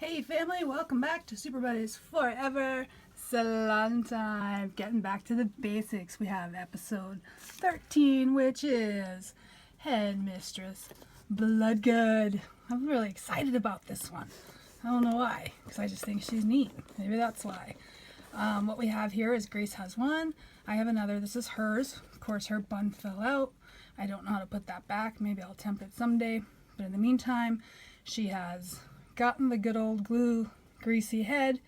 Hey family, welcome back to Super Buddies Forever Salon Time. Getting back to the basics. We have episode 13, which is Headmistress Bloodgood. I'm really excited about this one. I don't know why, because I just think she's neat. Maybe that's why. What we have here is Grace has one. I have another. This is hers. Of course, her bun fell out. I don't know how to put that back. Maybe I'll attempt it someday. But in the meantime, she has gotten the good old glue greasy head,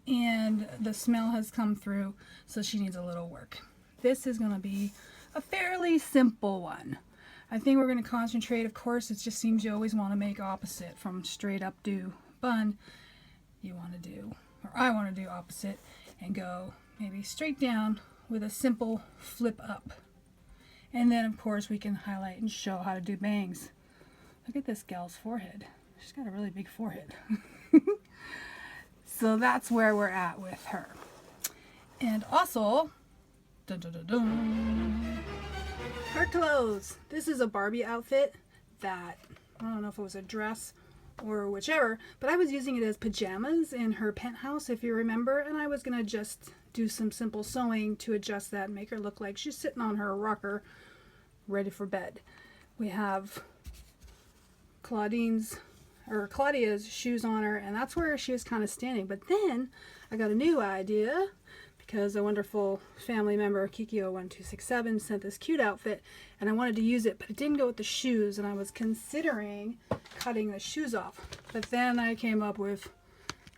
and the smell has come through, so she needs a little work. This is going to be a fairly simple one. I think we're going to concentrate, of course, it just seems you always want to make opposite from straight up do bun. You want to do, or I want to do opposite and go maybe straight down with a simple flip up. And then of course we can highlight and show how to do bangs. Look at this gal's forehead. She's got a really big forehead. So that's where we're at with her. And also, dun, dun, dun, dun, her clothes. This is a Barbie outfit that, I don't know if it was a dress or whichever, but I was using it as pajamas in her penthouse, if you remember, and I was going to just do some simple sewing to adjust that and make her look like she's sitting on her rocker ready for bed. We have Claudia's shoes on her, and that's where she was kind of standing. But then I got a new idea because a wonderful family member, Kikio1267, sent this cute outfit, and I wanted to use it, but it didn't go with the shoes, and I was considering cutting the shoes off. But then I came up with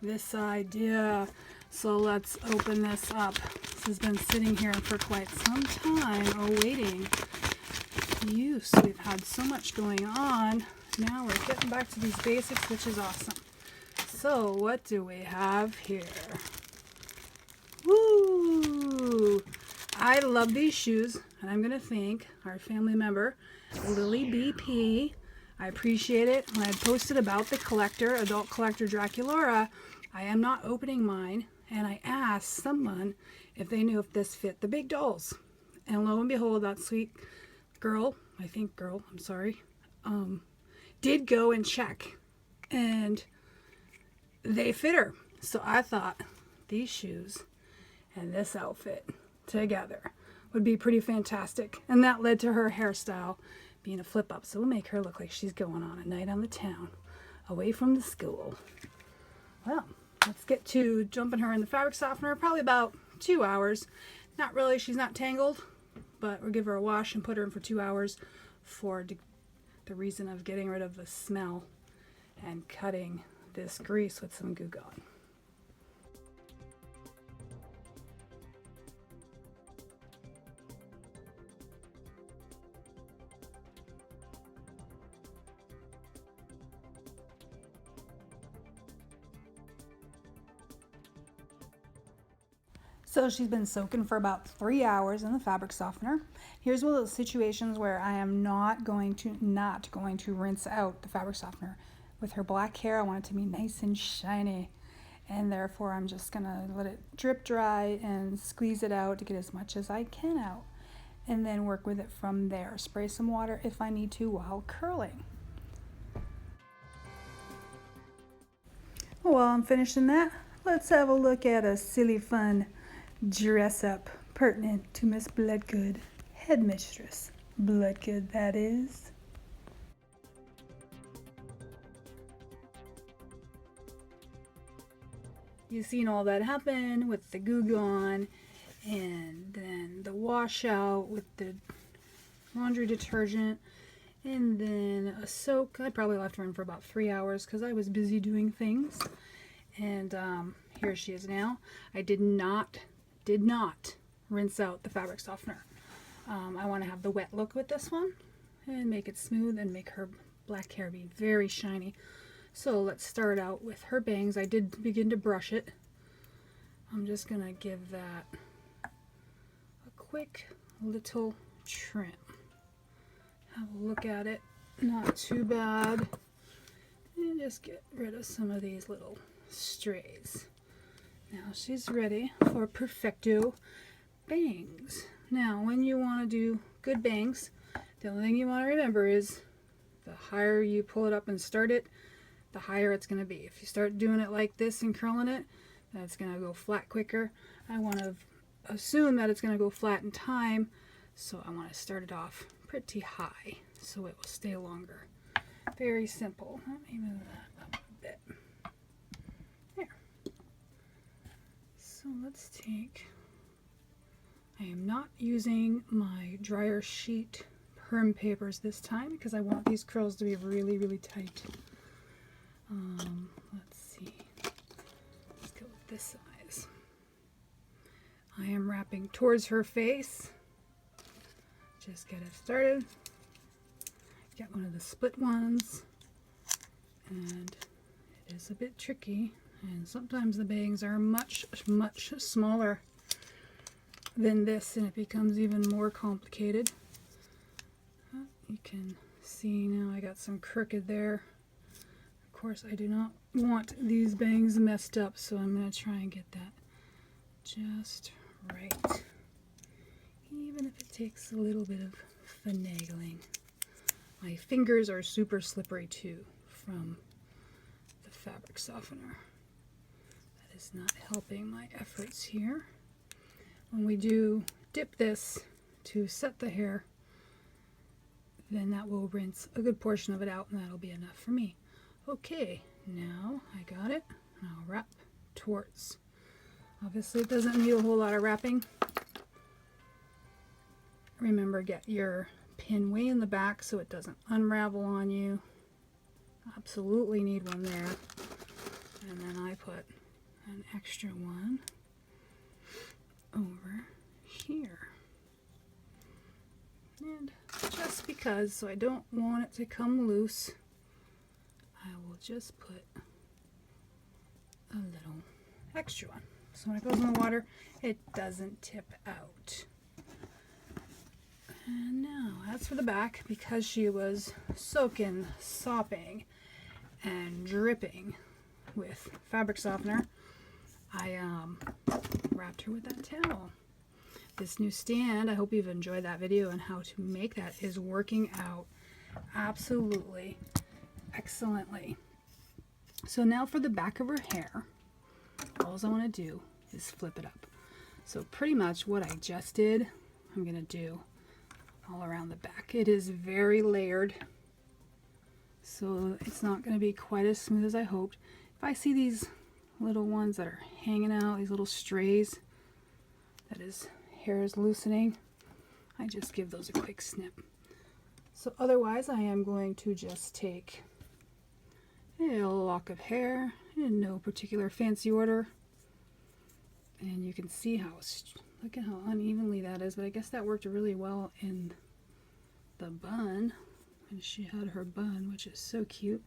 this idea. So let's open this up. This has been sitting here for quite some time awaiting use. We've had so much going on. Now we're getting back to these basics, which is awesome. So what do we have here? Woo! I love these shoes, and I'm going to thank our family member, Lily BP. I appreciate it. When I posted about the collector, adult collector Draculaura, I am not opening mine, and I asked someone if they knew if this fit the big dolls. And lo and behold, that sweet girl, did go and check, and they fit her. So I thought these shoes and this outfit together would be pretty fantastic, and that led to her hairstyle being a flip up. So we'll make her look like she's going on a night on the town away from the school. Well, let's get to jumping her in the fabric softener. Probably about 2 hours. Not really, she's not tangled, but we'll give her a wash and put her in for 2 hours for the reason of getting rid of the smell and cutting this grease with some Goo Gone. So she's been soaking for about 3 hours in the fabric softener. Here's one of those situations where I am not going to rinse out the fabric softener. With her black hair, I want it to be nice and shiny, and therefore I'm just gonna let it drip dry and squeeze it out to get as much as I can out, and then work with it from there. Spray some water if I need to while curling. While I'm finishing that, let's have a look at a silly fun dress up pertinent to Miss Bloodgood, Headmistress Bloodgood, that is. You've seen all that happen with the Goo Gone, and then the washout with the laundry detergent, and then a soak. I probably left her in for about 3 hours because I was busy doing things. And here she is now. I did not rinse out the fabric softener. I want to have the wet look with this one and make it smooth and make her black hair be very shiny. So let's start out with her bangs. I did begin to brush it. I'm just going to give that a quick little trim. Have a look at it. Not too bad. And just get rid of some of these little strays. Now she's ready for perfecto bangs. Now when you want to do good bangs, the only thing you want to remember is the higher you pull it up and start it, the higher it's going to be. If you start doing it like this and curling it, then it's going to go flat quicker. I want to assume that it's going to go flat in time, so I want to start it off pretty high so it will stay longer. Very simple. Let me move that up a bit. There. So let's take, I am not using my dryer sheet perm papers this time because I want these curls to be really, really tight. Let's see. Let's go with this size. I am wrapping towards her face. Just get it started. Get one of the split ones, and it is a bit tricky, and sometimes the bangs are much smaller than this, and it becomes even more complicated. You can see now I got some crooked there. Of course, I do not want these bangs messed up, so I'm going to try and get that just right, even if it takes a little bit of finagling. My fingers are super slippery too from the fabric softener. That is not helping my efforts here. When we do dip this to set the hair, then that will rinse a good portion of it out, and that'll be enough for me. Okay, now I got it. I'll wrap towards. Obviously it doesn't need a whole lot of wrapping. Remember, get your pin way in the back so it doesn't unravel on you. Absolutely need one there. And then I put an extra one over here. And just because, so I don't want it to come loose, I will just put a little extra one. So when it goes in the water, it doesn't tip out. And now, as for the back, because she was soaking, sopping, and dripping with fabric softener, I wrapped her with that towel. This new stand, I hope you've enjoyed that video on how to make that, is working out absolutely excellently. So now for the back of her hair, all I want to do is flip it up. So pretty much what I just did, I'm going to do all around the back. It is very layered, so it's not going to be quite as smooth as I hoped. If I see these little ones that are hanging out, these little strays, that is, hair is loosening, I just give those a quick snip. So otherwise I am going to just take a lock of hair in no particular fancy order, and you can see how, look at how unevenly that is, but I guess that worked really well in the bun, and she had her bun, which is so cute.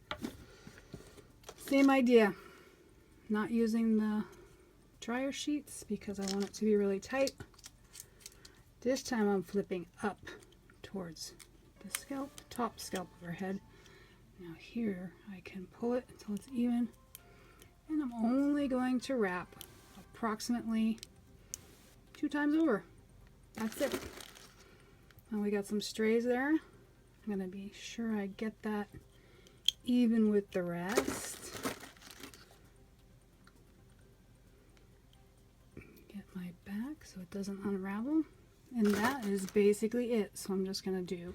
Same idea, not using the dryer sheets because I want it to be really tight. This time I'm flipping up towards the scalp, top scalp of her head. Now here I can pull it until it's even, and I'm only going to wrap approximately 2 times over. That's it. Now we got some strays there. I'm going to be sure I get that even with the rest. Get my back so it doesn't unravel. And that is basically it. So I'm just going to do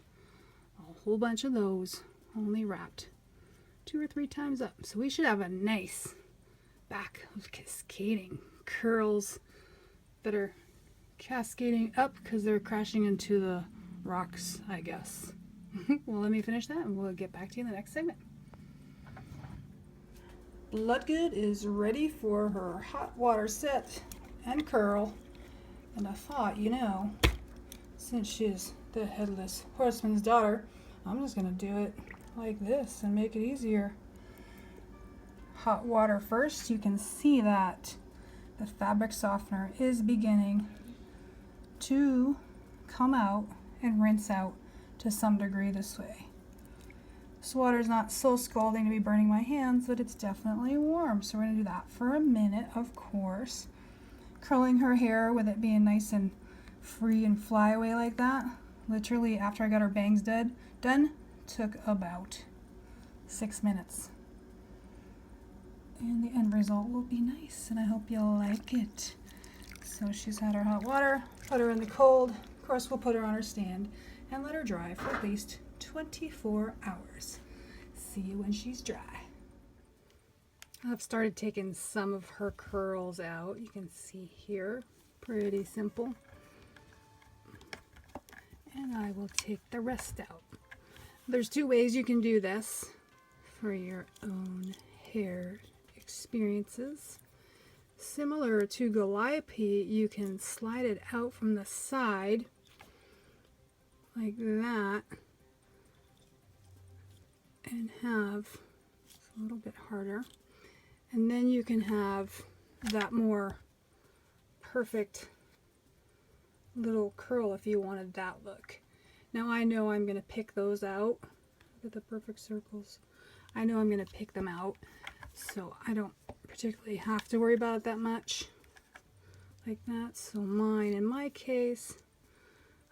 a whole bunch of those, only wrapped 2 or 3 times up. So we should have a nice back of cascading curls that are cascading up because they're crashing into the rocks, I guess. Well, let me finish that and we'll get back to you in the next segment. Bloodgood is ready for her hot water set and curl. And I thought, you know, since she's the headless horseman's daughter, I'm just going to do it like this and make it easier. Hot water first. You can see that the fabric softener is beginning to come out and rinse out to some degree this way. This water is not so scalding to be burning my hands, but it's definitely warm. So we're going to do that for a minute, of course. Curling her hair with it being nice and free and fly away like that. Literally, after I got her bangs done, took about 6 minutes. and the end result will be nice, and I hope you'll like it. So she's had her hot water, put her in the cold. Of course, we'll put her on her stand and let her dry for at least 24 hours. See you when she's dry. I've started taking some of her curls out. You can see here, pretty simple. And I will take the rest out. There's two ways you can do this for your own hair experiences. Similar to Calliope, you can slide it out from the side like that and have a little bit harder, and then you can have that more perfect little curl if you wanted that look. Now I know I'm going to pick those out. Look at the perfect circles. I know I'm going to pick them out, so I don't particularly have to worry about it that much like that. So mine, in my case,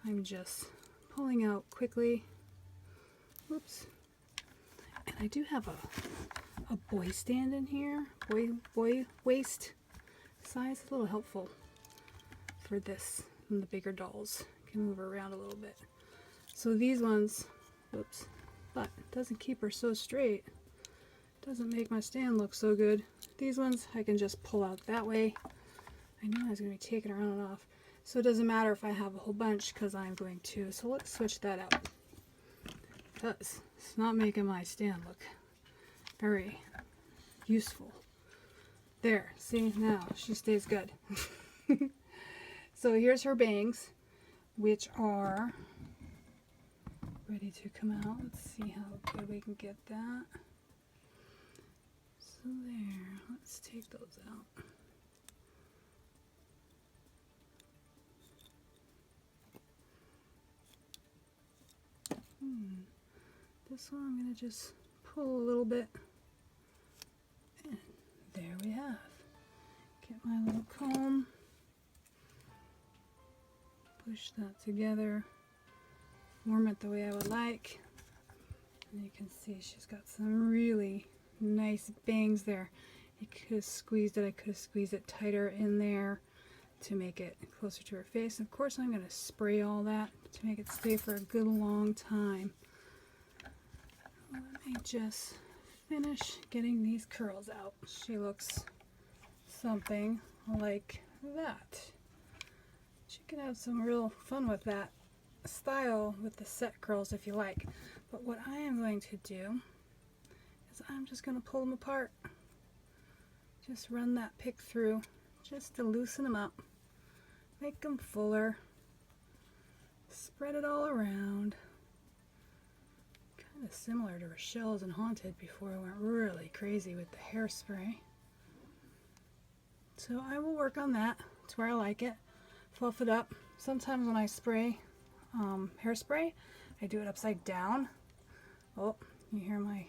I'm just pulling out quickly. Oops. And I do have a boy stand in here, boy waist size, a little helpful for this. And the bigger dolls can move her around a little bit. So these ones, whoops, but it doesn't keep her so straight. Doesn't make my stand look so good. These ones I can just pull out that way. I knew I was going to be taking her on and off. So it doesn't matter if I have a whole bunch because I'm going to. So let's switch that out. Because it's not making my stand look very useful. There, see, now she stays good. So here's her bangs, which are ready to come out. Let's see how good we can get that. So there, let's take those out. This one I'm going to just pull a little bit. And there we have. Get my little comb. Push that together. Form it the way I would like. And you can see she's got some really nice bangs there. I could have squeezed it. I could have squeezed it tighter in there to make it closer to her face. Of course, I'm going to spray all that to make it stay for a good long time. Let me just finish getting these curls out. She looks something like that. She can have some real fun with that style with the set curls if you like. But what I am going to do is I'm just going to pull them apart. Just run that pick through just to loosen them up. Make them fuller. Spread it all around. Kind of similar to Rochelle's and Haunted before I went really crazy with the hairspray. So I will work on that to where I like it. Fluff it up. Sometimes when I spray hairspray, I do it upside down. Oh, you hear my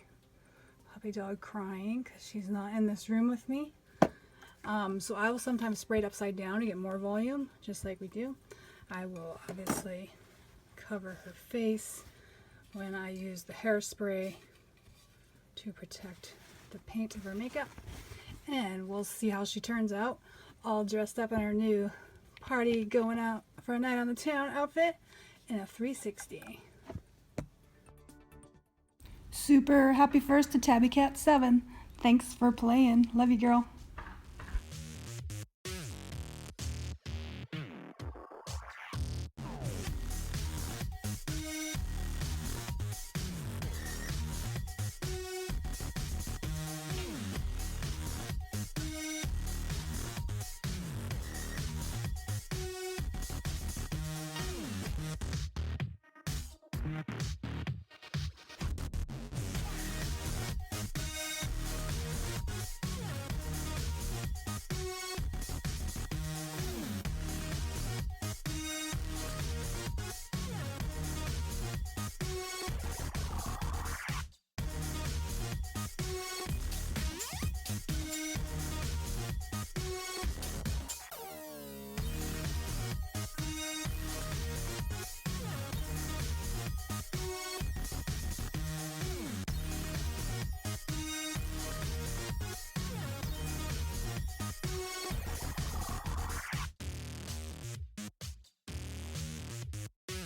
puppy dog crying because she's not in this room with me. So I will sometimes spray it upside down to get more volume, just like we do. I will obviously cover her face when I use the hairspray to protect the paint of her makeup. And we'll see how she turns out, all dressed up in her new party going out for a night on the town outfit in a 360. Super happy first to Tabby Cat 7. Thanks for playing. Love you, girl.